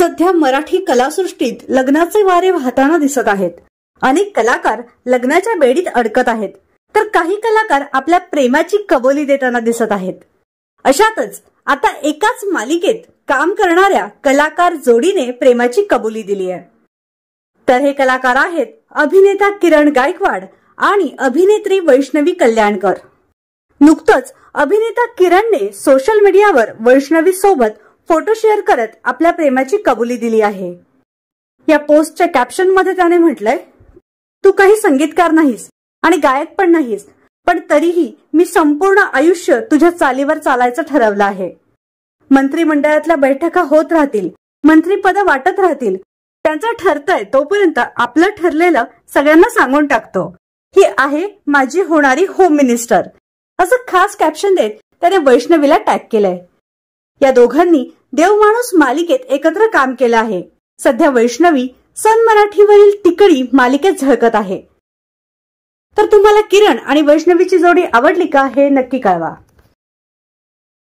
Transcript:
सध्या मराठी कलासृष्टीत लग्नाचे वारे वाहताना दिसत आहेत। अनेक कलाकार लग्नाच्या बेडीत अडकत आहेत, तर काही कलाकार आपल्या प्रेमाची कबुली देताना दिसत आहेत। अशातच आता एकाच मालिकेत काम करणाऱ्या कलाकार जोडीने प्रेमाची कबुली दिली आहे। तर हे कलाकार आहेत अभिनेता किरण गायकवाड आणि अभिनेत्री वैष्णवी कल्याणकर। नुकतंच अभिनेता किरणने सोशल मीडियावर वैष्णवी सोबत फोटो शेअर करत आपल्या प्रेमाची कबुली दिली आहे। या पोस्टच्या कॅप्शन मध्ये त्याने म्हटलंय, तू काही संगीतकार नाहीस आणि गायक पण नाहीस, पण तरीही मी संपूर्ण आयुष्य तुझ्या चालीवर चालायचं ठरवलं आहे। मंत्रिमंडळातल्या बैठका होत राहतील, मंत्रीपद वाटत राहतील, त्यांचं ठरतंय तोपर्यंत आपलं ठरलेलं सगळ्यांना सांगून टाकतो। ही आहे माझी होणारी होम मिनिस्टर, असं खास कॅप्शन देत त्याने वैष्णवीला टॅग केलंय। या दोघांनी देव माणूस मालिकेत एकत्र काम केलं आहे। सध्या वैष्णवी सन मराठीवरील तिकडी मालिकेत झळकत आहे। तर तुम्हाला किरण आणि वैष्णवीची जोडी आवडली का हे नक्की कळवा।